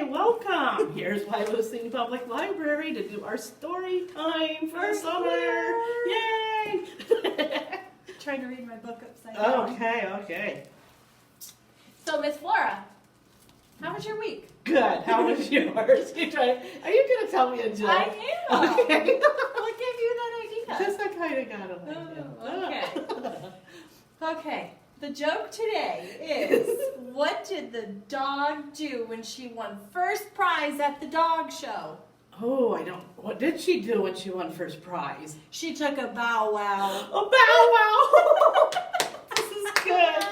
welcome. Here's Wyalusing Public Library to do our story time for summer. Yay! Trying to read my book upside down. Okay. So, Miss Flora, how was your week? Good. How was yours? Are you going to tell me a joke? I am. Okay. What gave you that idea? Just I kind of got it. Okay. The joke today is, what did the dog do when she won first prize at the dog show? Oh, I don't. What did she do when she won first prize? She took a bow wow. A bow wow! This is good.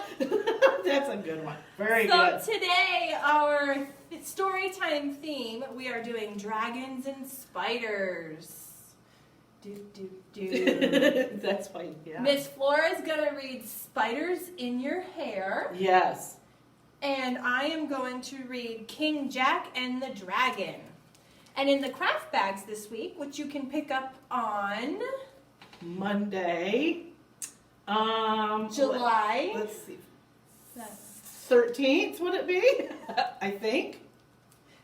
That's a good one. Very good. So today, our story time theme, we are doing dragons and spiders. That's fine, yeah. Miss Flora's gonna read Spiders in Your Hair. Yes. And I am going to read King Jack and the Dragon. And in the craft bags this week, which you can pick up on Monday, July. Let's see. 13th, would it be? I think.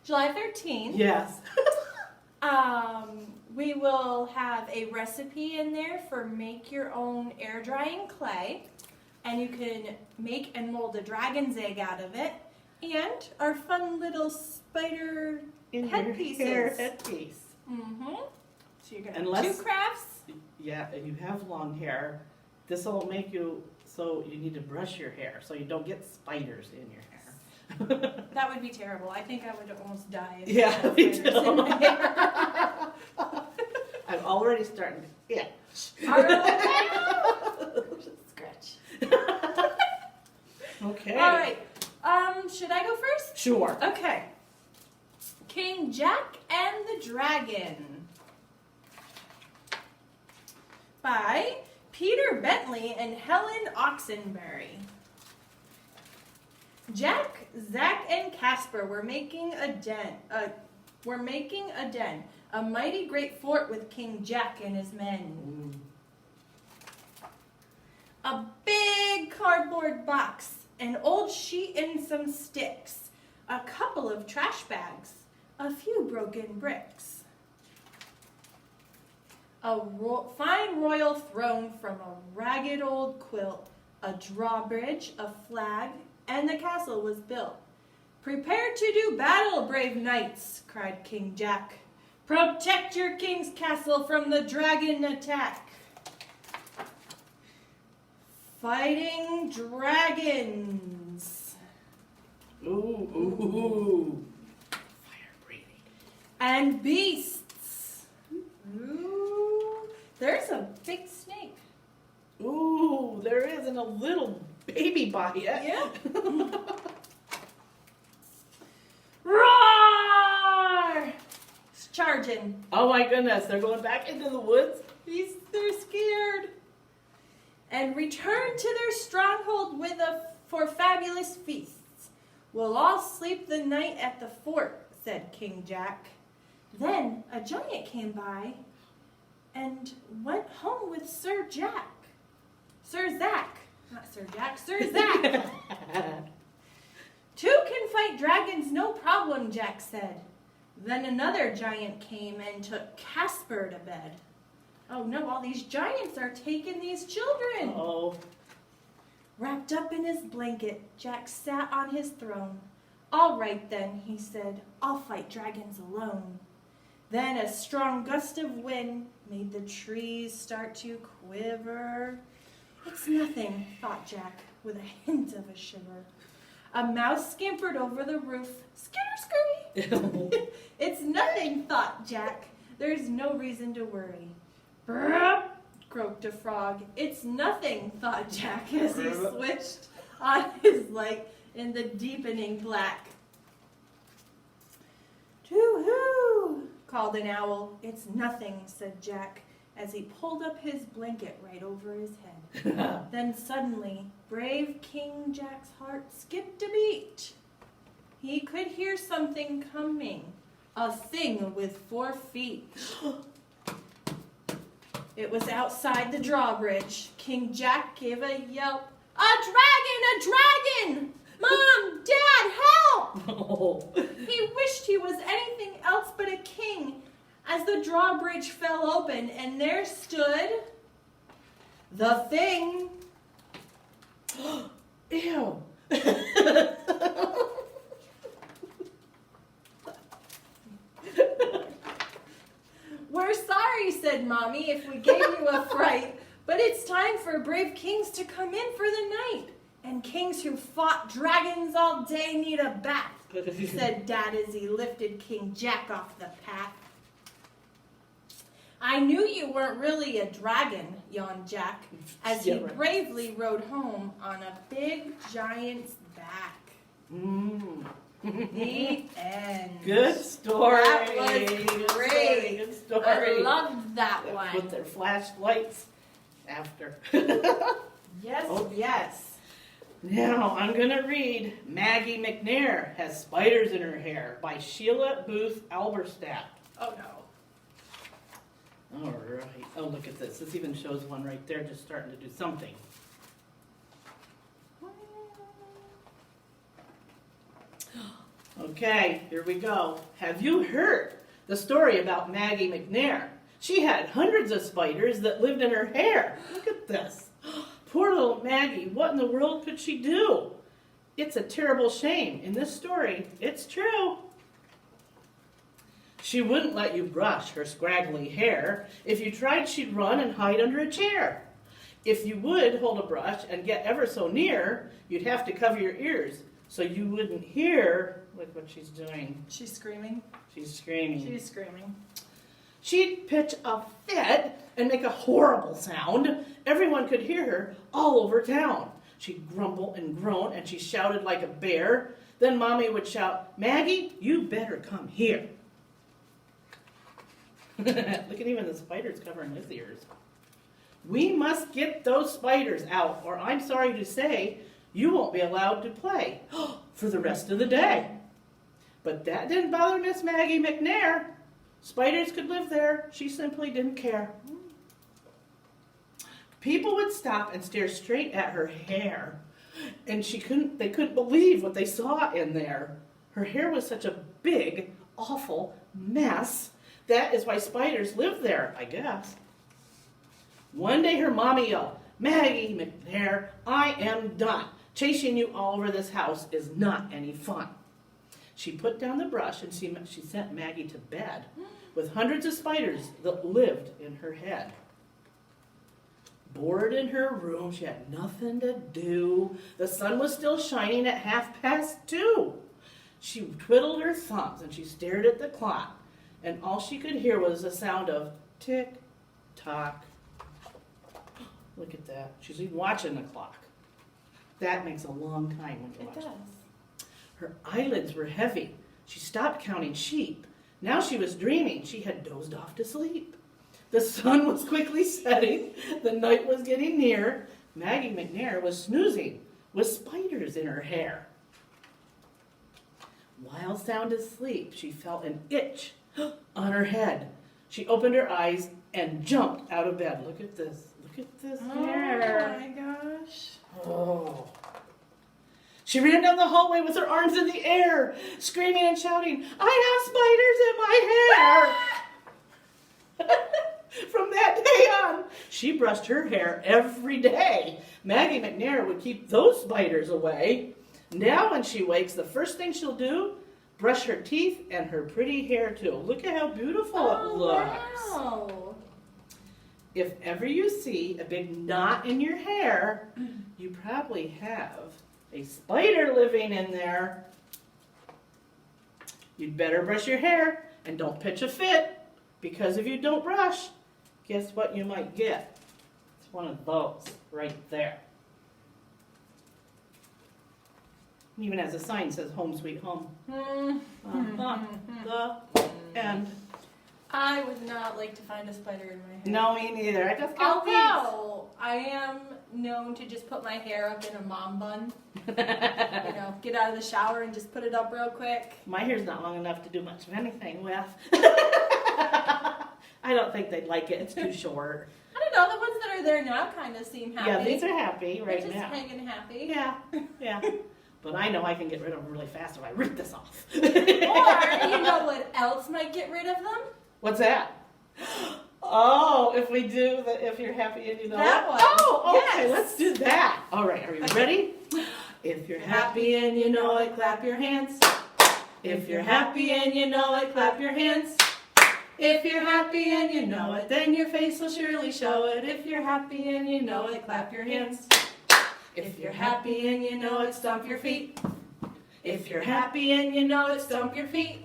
July 13th. Yes. We will have a recipe in there for make your own air drying clay. And you can make and mold a dragon's egg out of it. And our fun little spider headpieces. Headpiece. Mm-hmm. So you're going to have 2 crafts. Yeah, and you have long hair. This will make you, so you need to brush your hair so you don't get spiders in your hair. That would be terrible. I think I would almost die. Yeah, me too. In my hair. I'm already starting to itch. Scratch. Okay. All right. Should I go first? Sure. Okay. King Jack and the Dragon by Peter Bentley and Helen Oxenberry. Jack, Zach, and Casper were making a den. A mighty great fort with King Jack and his men. A big cardboard box, an old sheet and some sticks, a couple of trash bags, a few broken bricks. A fine royal throne from a ragged old quilt, a drawbridge, a flag, and the castle was built. "Prepare to do battle, brave knights," cried King Jack. "Protect your king's castle from the dragon attack." Fighting dragons. Ooh. Fire breathing. And beasts. Ooh. There's a big snake. Ooh, there is, and a little baby by it. Yeah. Roar! It's charging. Oh my goodness, they're going back into the woods? They're scared. And return to their stronghold for fabulous feasts. "We'll all sleep the night at the fort," said King Jack. Then a giant came by and went home with Sir Zach. Not Sir Jack, Sir Zach. "Two can fight dragons, no problem," Jack said. Then another giant came and took Casper to bed. Oh no, all these giants are taking these children. Oh. Wrapped up in his blanket, Jack sat on his throne. "All right then," he said, "I'll fight dragons alone." Then a strong gust of wind made the trees start to quiver. "It's nothing," thought Jack, with a hint of a shiver. A mouse scampered over the roof. Skitter scurry. "It's nothing," thought Jack. "There's no reason to worry." "Brrr," croaked a frog. "It's nothing," thought Jack as he switched on his light in the deepening black. "Too-hoo," called an owl. "It's nothing," said Jack as he pulled up his blanket right over his head. Then suddenly, brave King Jack's heart skipped a beat. He could hear something coming, a thing with 4 feet. It was outside the drawbridge. King Jack gave a yelp. "A dragon! A dragon! Mom! Dad, help!" fall. Oh. He wished he was anything else but a king as the drawbridge fell open and there stood the thing. Ew. We're sorry, said Mommy, if we gave you a fright, but it's time for brave kings to come in for the night. And kings who fought dragons all day need a bath, said Dad as he lifted King Jack off the path. I knew you weren't really a dragon, yawned Jack, as he bravely rode home on a big giant's back. The end. Good story. That was great. Good story. I loved that one. Put their flashlights after. Yes, Oh. yes. Now I'm gonna read Maggie McNair Has Spiders in Her Hair by Sheila Booth Alberstadt. Oh no. All right. Oh, look at this. This even shows one right there just starting to do something. Okay, here we go. Have you heard the story about Maggie McNair? She had hundreds of spiders that lived in her hair. Look at this. Poor little Maggie. What in the world could she do? It's a terrible shame. In this story, it's true. She wouldn't let you brush her scraggly hair. If you tried, she'd run and hide under a chair. If you would hold a brush and get ever so near, you'd have to cover your ears so you wouldn't hear. Look what she's doing. She's screaming. She's screaming. She's screaming. She'd pitch a fit and make a horrible sound. Everyone could hear her all over town. She'd grumble and groan, and she shouted like a bear. Then Mommy would shout, Maggie, you better come here. Look at even the spiders covering his ears. We must get those spiders out, or I'm sorry to say, you won't be allowed to play for the rest of the day. But that didn't bother Miss Maggie McNair. Spiders could live there. She simply didn't care. People would stop and stare straight at her hair, and they couldn't believe what they saw in there. Her hair was such a big, awful mess. That is why spiders live there, I guess. One day her mommy yelled, Maggie McNair, I am done. Chasing you all over this house is not any fun. She put down the brush and she sent Maggie to bed with hundreds of spiders that lived in her head. Bored in her room, she had nothing to do. The sun was still shining at 2:30. She twiddled her thumbs and she stared at the clock, and all she could hear was the sound of tick tock. Look at that. She's even watching the clock. That makes a long time when you watch it. Does. Her eyelids were heavy. She stopped counting sheep. Now she was dreaming. She had dozed off to sleep. The sun was quickly setting. The night was getting near. Maggie McNair was snoozing with spiders in her hair. While sound asleep, she felt an itch on her head. She opened her eyes and jumped out of bed. Look at this. Look at this hair. Oh my gosh. Oh. She ran down the hallway with her arms in the air, screaming and shouting, I have spiders in my hair. From that day on, she brushed her hair every day. Maggie McNair would keep those spiders away. Now when she wakes, the first thing she'll do, brush her teeth and her pretty hair too. Look at how beautiful it looks. Wow. If ever you see a big knot in your hair, you probably have a spider living in there. You'd better brush your hair and don't pitch a fit, because if you don't brush, guess what you might get? It's one of those right there. It even has a sign that says home sweet home. The end. I would not like to find a spider in my hair. No, me neither. I just got Although I am known to just put my hair up in a mom bun. Get out of the shower and just put it up real quick. My hair's not long enough to do much of anything with. I don't think they'd like it. It's too short. I don't know. The ones that are there now kind of seem happy. Yeah, these are happy right They're just now. hanging happy. Yeah, yeah. but I know I can get rid of them really fast if I rip this off. Or, you know what else might get rid of them? What's that? Oh, if we do the if you're happy and you know That it. one. Oh, okay, Yes. let's do that. All right, are you ready? If you're happy and you know it, clap your hands. If you're happy and you know it, clap your hands. If you're happy and you know it, then your face will surely show it. If you're happy and you know it, clap your hands. If you're happy and you know it, stomp your feet. If you're happy and you know it, stomp your feet.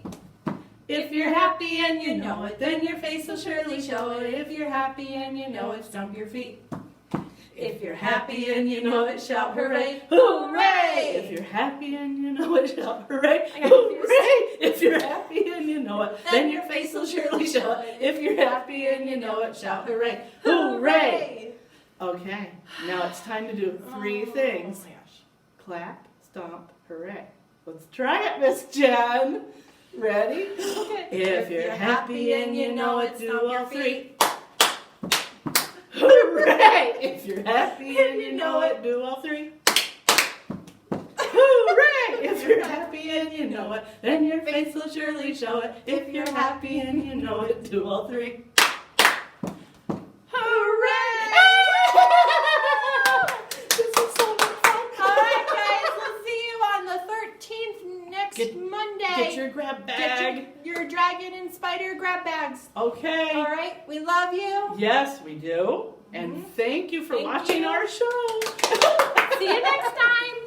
If you're happy and you know it, then your face will surely show it. If you're happy and you know it, stomp your feet. If you're happy and you know it, shout hooray, hooray! If you're happy and you know it, shout hooray, hooray! If you're happy and you know it, then your face will surely show it. If you're happy and you know it, shout hooray, hooray! Okay, now it's time to do three things. Oh my gosh. Clap, stomp, hooray. Let's try it, Miss Jen. Ready? Okay. If you're happy and you know it, do all three. Hooray! If you're happy and you know it, do all three. Hooray! If you're happy and you know it, then your face will surely show it. If you're happy and you know it, do all three. Hooray! This is so much fun. All right, guys, we'll see you on the 13th next Monday. Get your grab bag. Get your dragon and spider grab bags. Okay. All right, we love you. Yes, we do. And thank you for Thank watching you. our show. See you next time.